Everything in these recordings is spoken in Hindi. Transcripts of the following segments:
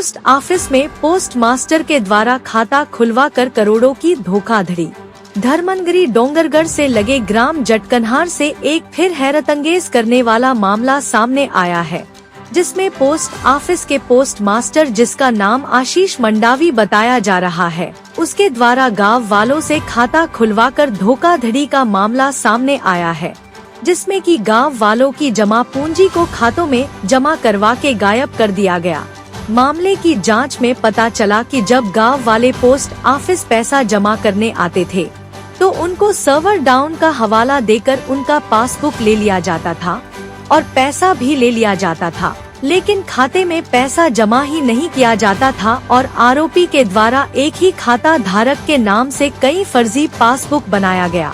पोस्ट ऑफिस में पोस्ट मास्टर के द्वारा खाता खुलवाकर करोड़ों की धोखाधड़ी। धर्मनगरी डोंगरगढ़ से लगे ग्राम जटकनहार से एक फिर हैरतअंगेज करने वाला मामला सामने आया है, जिसमें पोस्ट ऑफिस के पोस्ट मास्टर, जिसका नाम आशीष मंडावी बताया जा रहा है, उसके द्वारा गांव वालों से खाता खुलवाकर धोखाधड़ी का मामला सामने आया है, जिसमें कि गांव वालों की जमा पूंजी को खातों में जमा करवा के गायब कर दिया गया। मामले की जांच में पता चला कि जब गांव वाले पोस्ट ऑफिस पैसा जमा करने आते थे तो उनको सर्वर डाउन का हवाला देकर उनका पासबुक ले लिया जाता था और पैसा भी ले लिया जाता था, लेकिन खाते में पैसा जमा ही नहीं किया जाता था और आरोपी के द्वारा एक ही खाता धारक के नाम से कई फर्जी पासबुक बनाया गया,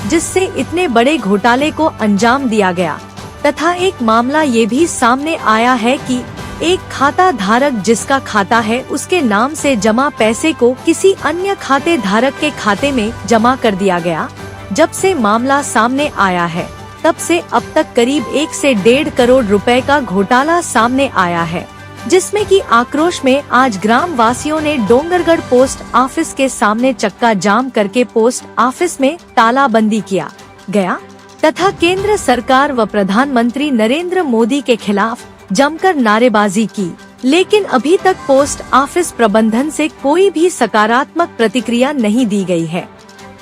जिससे इतने बड़े घोटाले को अंजाम दिया गया। तथा एक मामला ये भी सामने आया है कि एक खाता धारक जिसका खाता है उसके नाम से जमा पैसे को किसी अन्य खाते धारक के खाते में जमा कर दिया गया। जब से मामला सामने आया है तब से अब तक करीब 1 से 1.5 करोड़ रुपए का घोटाला सामने आया है, जिसमें कि आक्रोश में आज ग्राम वासियों ने डोंगरगढ़ पोस्ट ऑफिस के सामने चक्का जाम करके पोस्ट ऑफिस में तालाबंदी किया गया तथा केंद्र सरकार व प्रधानमंत्री नरेंद्र मोदी के खिलाफ जमकर नारेबाजी की, लेकिन अभी तक पोस्ट ऑफिस प्रबंधन से कोई भी सकारात्मक प्रतिक्रिया नहीं दी गई है।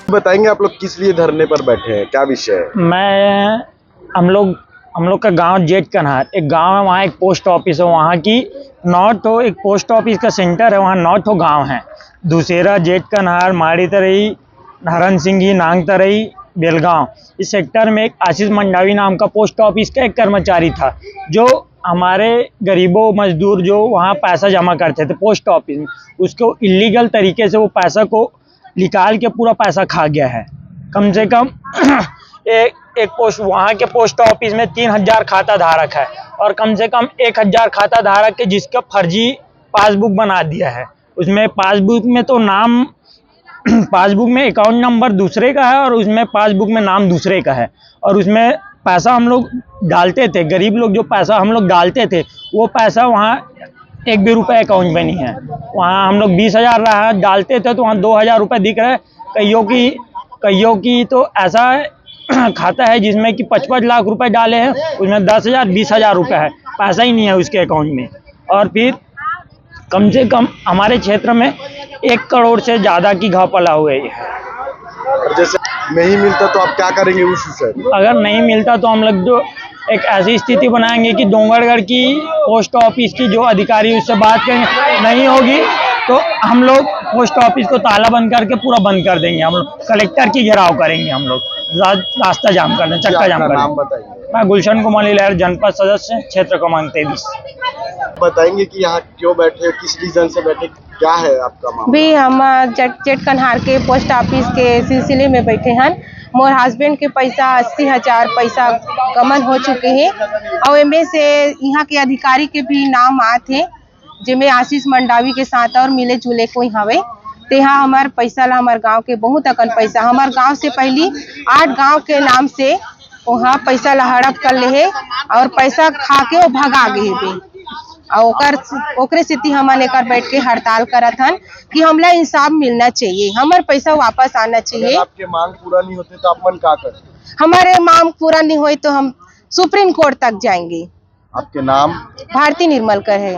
बताएंगे आप लोग किस लिए धरने पर बैठे हैं, क्या विषय है? हम लोग का गांव जेठकनहार एक गांव है, वहाँ एक पोस्ट ऑफिस है, वहाँ की नॉर्थ हो एक पोस्ट ऑफिस का सेंटर है, वहाँ नॉर्थ हो गांव है। दूसरा जेठकनहार, माड़ी तरई, हरन सिंगी, नांग तरई, बेलगांव। इस सेक्टर में एक आशीष मंडावी नाम का पोस्ट ऑफिस का एक कर्मचारी था, जो हमारे गरीबों मजदूर जो वहाँ पैसा जमा करते थे पोस्ट ऑफिस में, उसको इलीगल तरीके से वो पैसा को निकाल के पूरा पैसा खा गया है। कम से कम एक पोस्ट वहाँ के पोस्ट ऑफिस में 3000 खाता धारक है और कम से कम 1000 खाता धारक के जिसका फर्जी पासबुक बना दिया है। उसमें पासबुक में तो नाम पासबुक में अकाउंट नंबर दूसरे का है और उसमें पासबुक में नाम दूसरे का है, और उसमें पैसा हम लोग डालते थे, गरीब लोग जो पैसा हम लोग डालते थे वो पैसा वहाँ 1 भी रुपये अकाउंट में नहीं है। वहाँ हम लोग 20,000 रहा डालते थे तो वहाँ 2,000 रुपये दिख रहे हैं। कईयों की तो ऐसा खाता है जिसमें कि 55 लाख रुपए डाले हैं, उसमें 10,000 20,000 रुपये है, पैसा ही नहीं है उसके अकाउंट में। और फिर कम से कम हमारे क्षेत्र में 1 करोड़ से ज़्यादा की घपला हुई है। और जैसे नहीं मिलता तो आप क्या करेंगे उस विषय? अगर नहीं मिलता तो हम लोग जो एक ऐसी स्थिति बनाएंगे कि डोंगरगढ़ की पोस्ट ऑफिस की जो अधिकारी उससे बात करेंगे, नहीं होगी तो हम लोग पोस्ट ऑफिस को ताला बंद करके पूरा बंद कर देंगे। हम लोग कलेक्टर की घेराव करेंगे, हम लोग रास्ता जाम कर देंगे, चक्का जाम कर देंगे। मैं गुलशन कुमार लहर, जनपद सदस्य, क्षेत्र क्रमांक 23। बताएंगे कि यहाँ क्यों बैठे, किस रीजन से बैठे, क्या है आपका मामला? भी हम जेठकनहार के पोस्ट ऑफिस के सिलसिले में बैठे हैं। मोर हस्बैंड के पैसा 80,000 पैसा गमन हो चुके हैं और इनमें से यहाँ के अधिकारी के भी नाम आते हैं, जिनमें आशीष मंडावी के साथ और मिले जुले कोई हवे। तो यहाँ हमारे पैसा ला हमारे गांव के बहुत अकन पैसा, हमारे गांव से पहली 8 गांव के नाम से वहाँ पैसा ला हड़प कर ले है और पैसा खा के वो भगा गए भी। और ओकरे स्थिति हमन एक बैठ के हड़ताल करत हन कि हमला इंसाफ मिलना चाहिए, हमारे पैसा वापस आना चाहिए। अगर आपके मांग पूरा नहीं होते तो आप मन क्या करें? हमारे मांग पूरा नहीं हुई तो हम सुप्रीम कोर्ट तक जाएंगे। आपके नाम? भारती निर्मलकर है।